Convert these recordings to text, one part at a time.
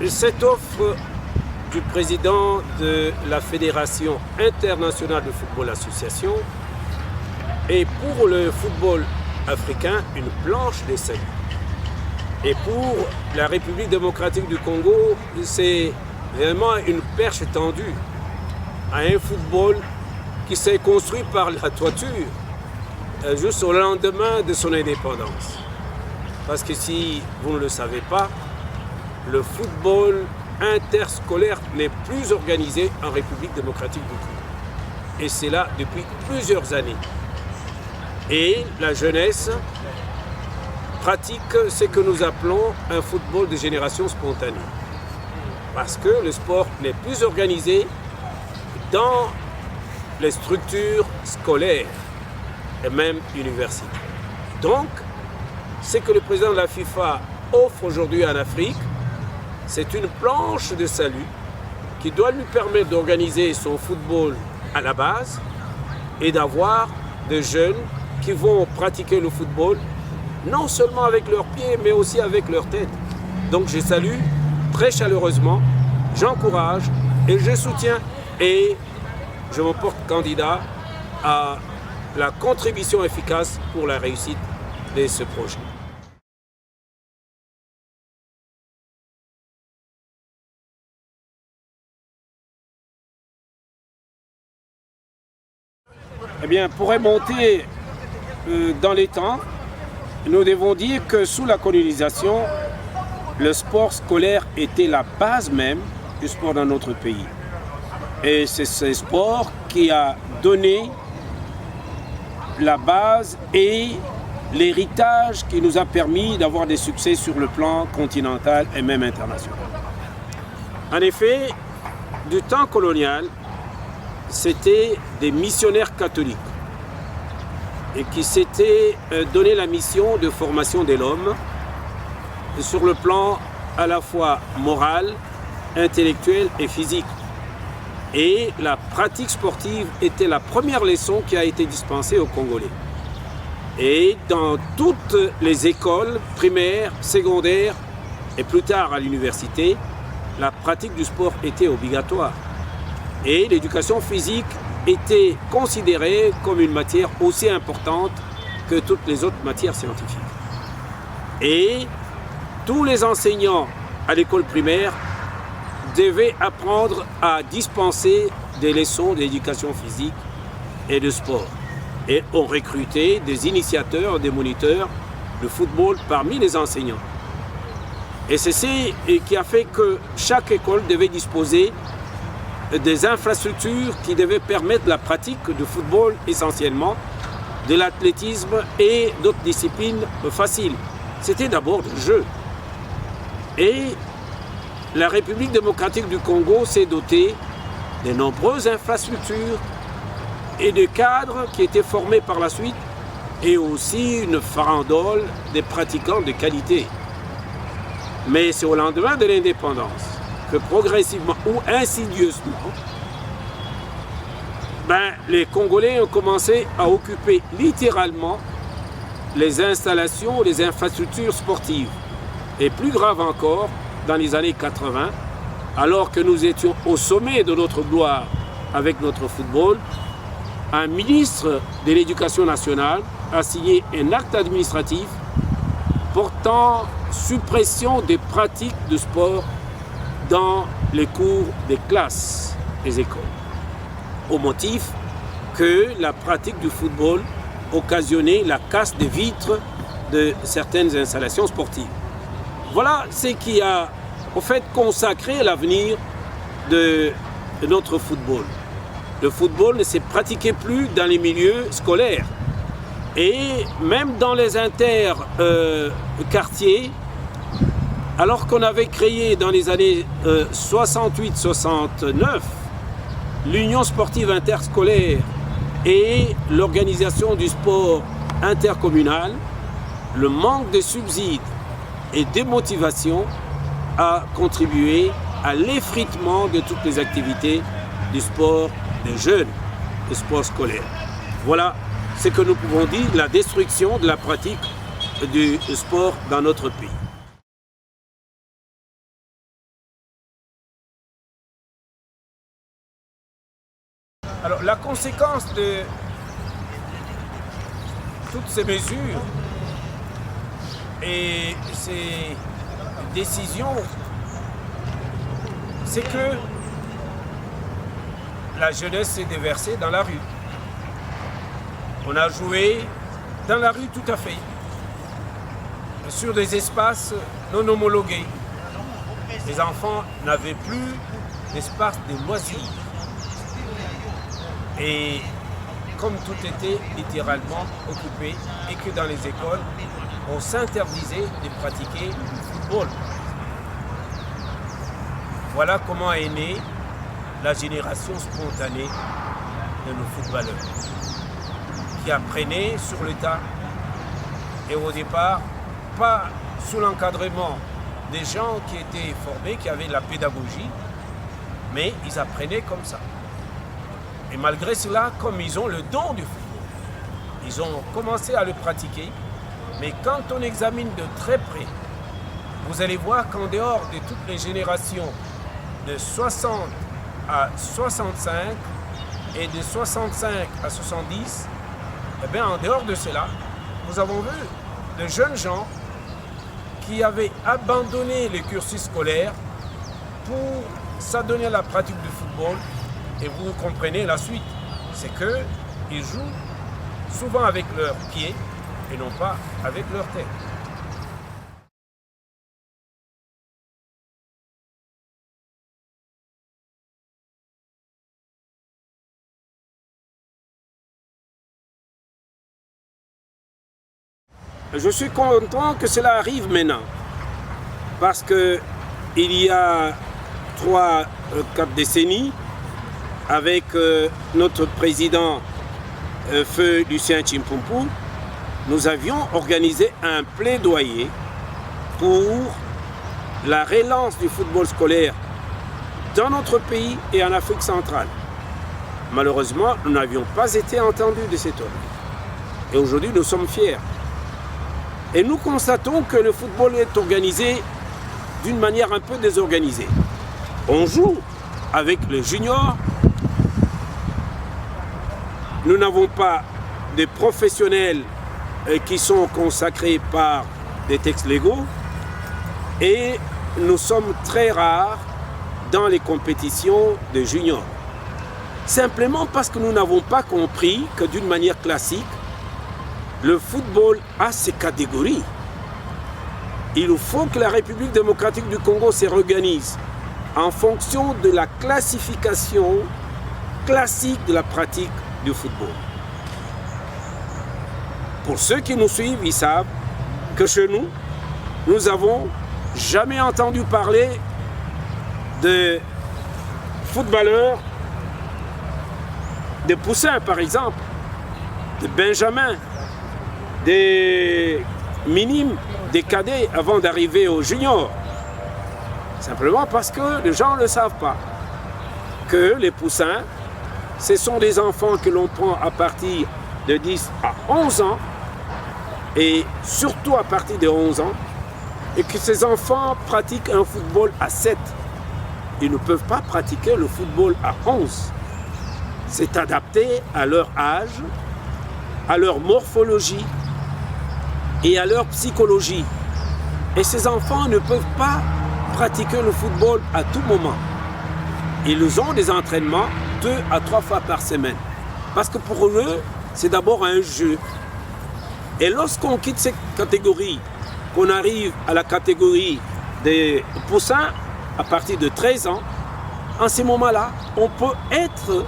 Cette offre du président de la Fédération internationale de football association est pour le football africain une planche de salut. Et pour la République démocratique du Congo, c'est vraiment une perche tendue à un football qui s'est construit par la toiture juste au lendemain de son indépendance. Parce que si vous ne le savez pas, le football interscolaire n'est plus organisé en République démocratique du Congo. Et c'est là depuis plusieurs années. Et la jeunesse pratique ce que nous appelons un football de génération spontanée. Parce que le sport n'est plus organisé dans les structures scolaires et même universitaires. Donc, ce que le président de la FIFA offre aujourd'hui en Afrique, c'est une planche de salut qui doit lui permettre d'organiser son football à la base et d'avoir des jeunes qui vont pratiquer le football non seulement avec leurs pieds mais aussi avec leur tête. Donc je salue très chaleureusement, j'encourage et je soutiens et je me porte candidat à la contribution efficace pour la réussite de ce projet. Eh bien, pour remonter dans les temps, nous devons dire que sous la colonisation, le sport scolaire était la base même du sport dans notre pays. Et c'est ce sport qui a donné la base et l'héritage qui nous a permis d'avoir des succès sur le plan continental et même international. En effet, du temps colonial, c'était des missionnaires catholiques et qui s'étaient donné la mission de formation de l'homme sur le plan à la fois moral, intellectuel et physique. Et la pratique sportive était la première leçon qui a été dispensée aux Congolais. Et dans toutes les écoles primaires, secondaires et plus tard à l'université, la pratique du sport était obligatoire. Et l'éducation physique était considérée comme une matière aussi importante que toutes les autres matières scientifiques. Et tous les enseignants à l'école primaire devaient apprendre à dispenser des leçons d'éducation physique et de sport. Et on recrutait des initiateurs, des moniteurs de football parmi les enseignants. Et c'est ce qui a fait que chaque école devait disposer des infrastructures qui devaient permettre la pratique de football essentiellement, de l'athlétisme et d'autres disciplines faciles. C'était d'abord le jeu. Et la République démocratique du Congo s'est dotée de nombreuses infrastructures et de cadres qui étaient formés par la suite et aussi une farandole des pratiquants de qualité. Mais c'est au lendemain de l'indépendance que progressivement ou insidieusement, les Congolais ont commencé à occuper littéralement les installations, les infrastructures sportives. Et plus grave encore, dans les années 80, alors que nous étions au sommet de notre gloire avec notre football, un ministre de l'Éducation nationale a signé un acte administratif portant suppression des pratiques de sport dans les cours des classes des écoles, au motif que la pratique du football occasionnait la casse des vitres de certaines installations sportives. Voilà ce qui a en fait consacré l'avenir de notre football. Le football ne s'est pratiqué plus dans les milieux scolaires et même dans les interquartiers. Alors qu'on avait créé dans les années 68-69 l'Union sportive interscolaire et l'organisation du sport intercommunal, le manque de subsides et de motivation a contribué à l'effritement de toutes les activités du sport des jeunes, du sport scolaire. Voilà ce que nous pouvons dire, la destruction de la pratique du sport dans notre pays. Alors la conséquence de toutes ces mesures et ces décisions, c'est que la jeunesse s'est déversée dans la rue. On a joué dans la rue tout à fait, sur des espaces non homologués. Les enfants n'avaient plus d'espace de loisirs. Et comme tout était littéralement occupé et que dans les écoles, on s'interdisait de pratiquer le football. Voilà comment est née la génération spontanée de nos footballeurs, qui apprenaient sur le tas et au départ, pas sous l'encadrement des gens qui étaient formés, qui avaient la pédagogie, mais ils apprenaient comme ça. Et malgré cela, comme ils ont le don du football, ils ont commencé à le pratiquer. Mais quand on examine de très près, vous allez voir qu'en dehors de toutes les générations de 60 à 65 et de 65 à 70, eh bien, en dehors de cela, nous avons vu de jeunes gens qui avaient abandonné le cursus scolaire pour s'adonner à la pratique du football. Et vous comprenez la suite, c'est qu'ils jouent souvent avec leurs pieds et non pas avec leur tête. Je suis content que cela arrive maintenant, parce qu'il y a 3-4 décennies, avec notre président Feu Lucien Chimpumpu, nous avions organisé un plaidoyer pour la relance du football scolaire dans notre pays et en Afrique centrale. Malheureusement, nous n'avions pas été entendus de cet homme. Et aujourd'hui, nous sommes fiers. Et nous constatons que le football est organisé d'une manière un peu désorganisée. On joue avec les juniors. Nous n'avons pas de professionnels qui sont consacrés par des textes légaux et nous sommes très rares dans les compétitions de juniors. Simplement parce que nous n'avons pas compris que d'une manière classique, le football a ses catégories. Il faut que la République démocratique du Congo se réorganise en fonction de la classification classique de la pratique du football. Pour ceux qui nous suivent, ils savent que chez nous, nous n'avons jamais entendu parler de footballeurs, de poussins par exemple, de benjamins, des minimes, des cadets avant d'arriver aux juniors. Simplement parce que les gens ne le savent pas. Que les poussins, ce sont des enfants que l'on prend à partir de 10 à 11 ans, et surtout à partir de 11 ans, et que ces enfants pratiquent un football à 7. Ils ne peuvent pas pratiquer le football à 11. C'est adapté à leur âge, à leur morphologie et à leur psychologie. Et ces enfants ne peuvent pas pratiquer le football à tout moment. Ils ont des entraînements 2 à 3 fois par semaine. Parce que pour eux, c'est d'abord un jeu. Et lorsqu'on quitte cette catégorie, qu'on arrive à la catégorie des poussins à partir de 13 ans, en ces moments-là, on peut être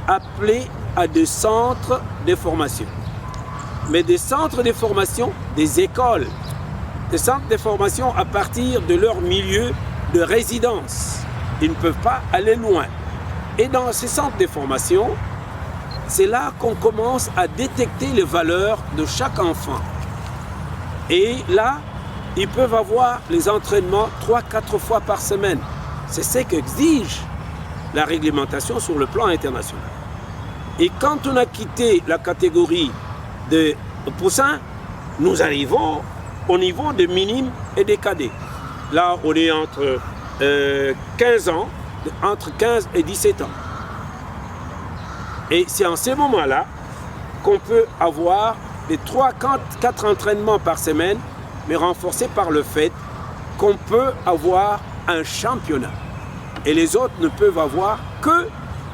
appelé à des centres de formation. Mais des centres de formation, des écoles, des centres de formation à partir de leur milieu de résidence. Ils ne peuvent pas aller loin. Et dans ces centres de formation, c'est là qu'on commence à détecter les valeurs de chaque enfant. Et là, ils peuvent avoir les entraînements 3-4 fois par semaine. C'est ce qu'exige la réglementation sur le plan international. Et quand on a quitté la catégorie de poussins, nous arrivons au niveau des minimes et des cadets. Là, on est entre 15 ans, entre 15 et 17 ans. Et c'est en ces moments-là qu'on peut avoir les 3-4 entraînements par semaine, mais renforcés par le fait qu'on peut avoir un championnat. Et les autres ne peuvent avoir que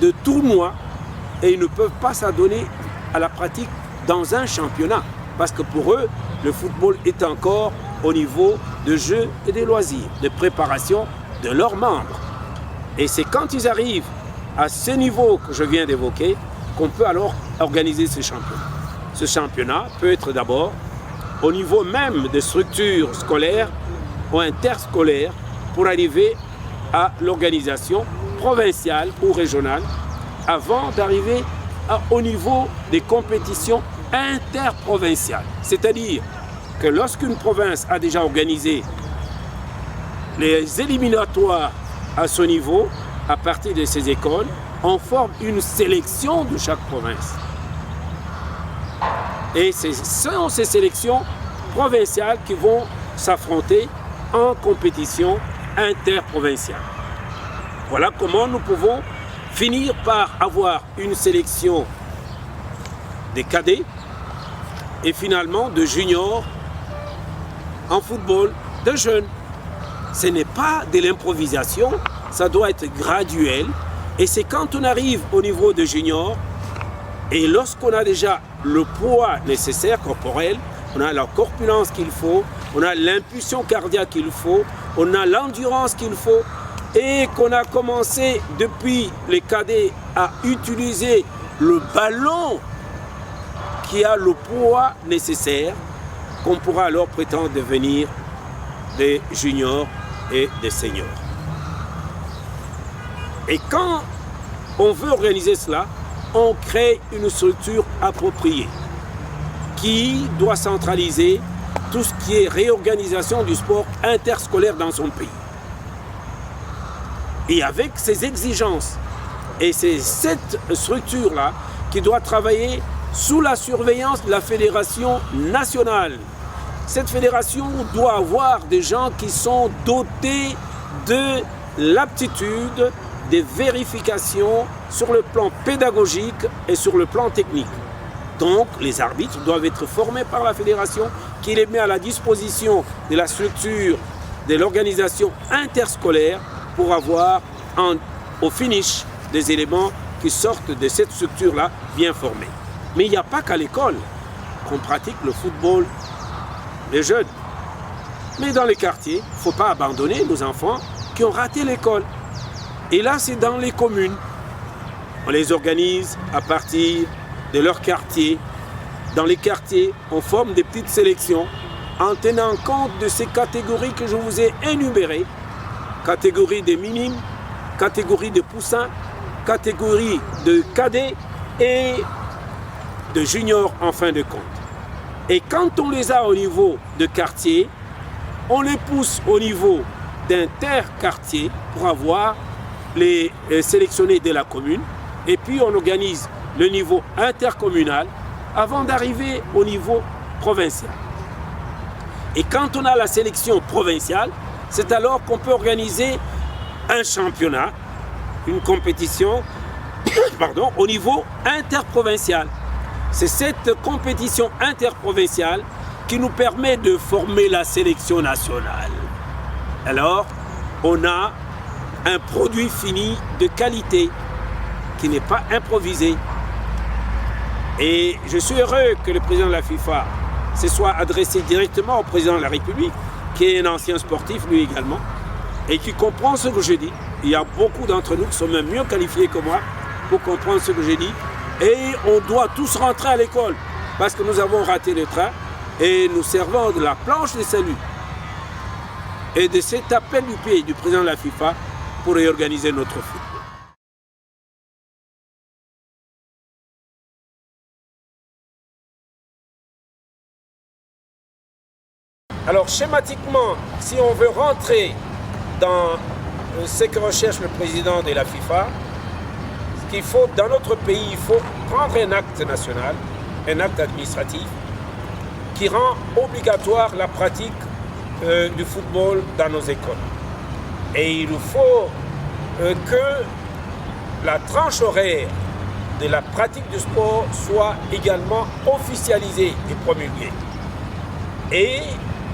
de tournois et ils ne peuvent pas s'adonner à la pratique dans un championnat. Parce que pour eux, le football est encore au niveau de jeux et de loisirs, de préparation de leurs membres. Et c'est quand ils arrivent à ce niveau que je viens d'évoquer qu'on peut alors organiser ce championnat. Ce championnat peut être d'abord au niveau même des structures scolaires ou interscolaires pour arriver à l'organisation provinciale ou régionale avant d'arriver au niveau des compétitions interprovinciales. C'est-à-dire que lorsqu'une province a déjà organisé les éliminatoires à ce niveau, à partir de ces écoles, on forme une sélection de chaque province. Et ce sont ces sélections provinciales qui vont s'affronter en compétition interprovinciale. Voilà comment nous pouvons finir par avoir une sélection des cadets et finalement de juniors en football, de jeunes. Ce n'est pas de l'improvisation, ça doit être graduel. Et c'est quand on arrive au niveau de junior et lorsqu'on a déjà le poids nécessaire corporel, on a la corpulence qu'il faut, on a l'impulsion cardiaque qu'il faut, on a l'endurance qu'il faut et qu'on a commencé depuis les cadets à utiliser le ballon qui a le poids nécessaire, qu'on pourra alors prétendre devenir des juniors et des seniors. Et quand on veut organiser cela, on crée une structure appropriée qui doit centraliser tout ce qui est réorganisation du sport interscolaire dans son pays. Et avec ces exigences, et c'est cette structure-là qui doit travailler sous la surveillance de la fédération nationale. Cette fédération doit avoir des gens qui sont dotés de l'aptitude, des vérifications sur le plan pédagogique et sur le plan technique. Donc, les arbitres doivent être formés par la fédération qui les met à la disposition de la structure de l'organisation interscolaire pour avoir au finish des éléments qui sortent de cette structure-là bien formés. Mais il n'y a pas qu'à l'école qu'on pratique le football des jeunes. Mais dans les quartiers, il ne faut pas abandonner nos enfants qui ont raté l'école. Et là, c'est dans les communes. On les organise à partir de leur quartier. Dans les quartiers, on forme des petites sélections en tenant compte de ces catégories que je vous ai énumérées. Catégorie des minimes, catégorie de poussins, catégorie de cadets et de juniors en fin de compte. Et quand on les a au niveau de quartier, on les pousse au niveau d'interquartier pour avoir les sélectionnés de la commune. Et puis on organise le niveau intercommunal avant d'arriver au niveau provincial. Et quand on a la sélection provinciale, c'est alors qu'on peut organiser un championnat, une compétition au niveau interprovincial. C'est cette compétition interprovinciale qui nous permet de former la sélection nationale. Alors, on a un produit fini de qualité qui n'est pas improvisé. Et je suis heureux que le président de la FIFA se soit adressé directement au président de la République, qui est un ancien sportif lui également, et qui comprend ce que je dis. Il y a beaucoup d'entre nous qui sont même mieux qualifiés que moi pour comprendre ce que j'ai dit. Et on doit tous rentrer à l'école parce que nous avons raté le train et nous servons de la planche de salut et de cet appel du pays du président de la FIFA pour réorganiser notre football. Alors schématiquement, si on veut rentrer dans ce que recherche le président de la FIFA, ce qu'il faut dans notre pays, il faut prendre un acte national, un acte administratif, qui rend obligatoire la pratique du football dans nos écoles. Et il nous faut que la tranche horaire de la pratique du sport soit également officialisée et promulguée. Et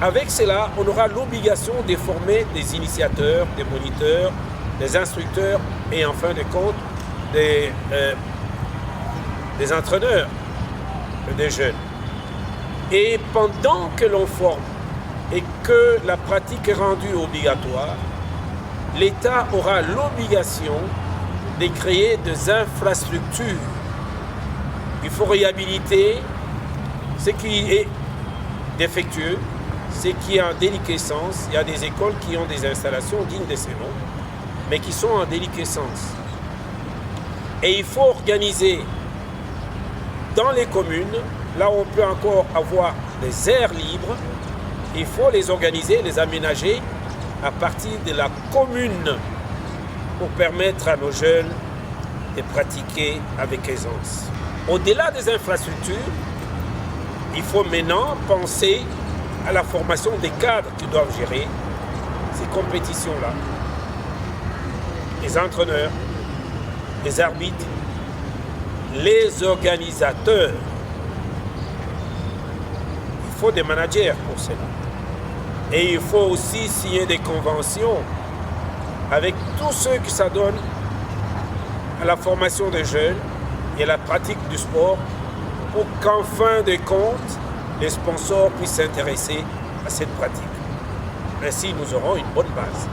avec cela, on aura l'obligation de former des initiateurs, des moniteurs, des instructeurs et en fin de compte des entraîneurs des jeunes. Et pendant que l'on forme et que la pratique est rendue obligatoire, l'État aura l'obligation de créer des infrastructures. Il faut réhabiliter ce qui est défectueux, ce qui est en déliquescence. Il y a des écoles qui ont des installations dignes de ces noms, mais qui sont en déliquescence. Et il faut organiser dans les communes, là où on peut encore avoir des aires libres, il faut les organiser, les aménager à partir de la commune pour permettre à nos jeunes de pratiquer avec aisance. Au-delà des infrastructures, il faut maintenant penser à la formation des cadres qui doivent gérer ces compétitions-là. Les entraîneurs, les arbitres, les organisateurs. Il faut des managers pour cela. Et il faut aussi signer des conventions avec tous ceux qui s'adonnent à la formation des jeunes et à la pratique du sport pour qu'en fin de compte, les sponsors puissent s'intéresser à cette pratique. Ainsi, nous aurons une bonne base.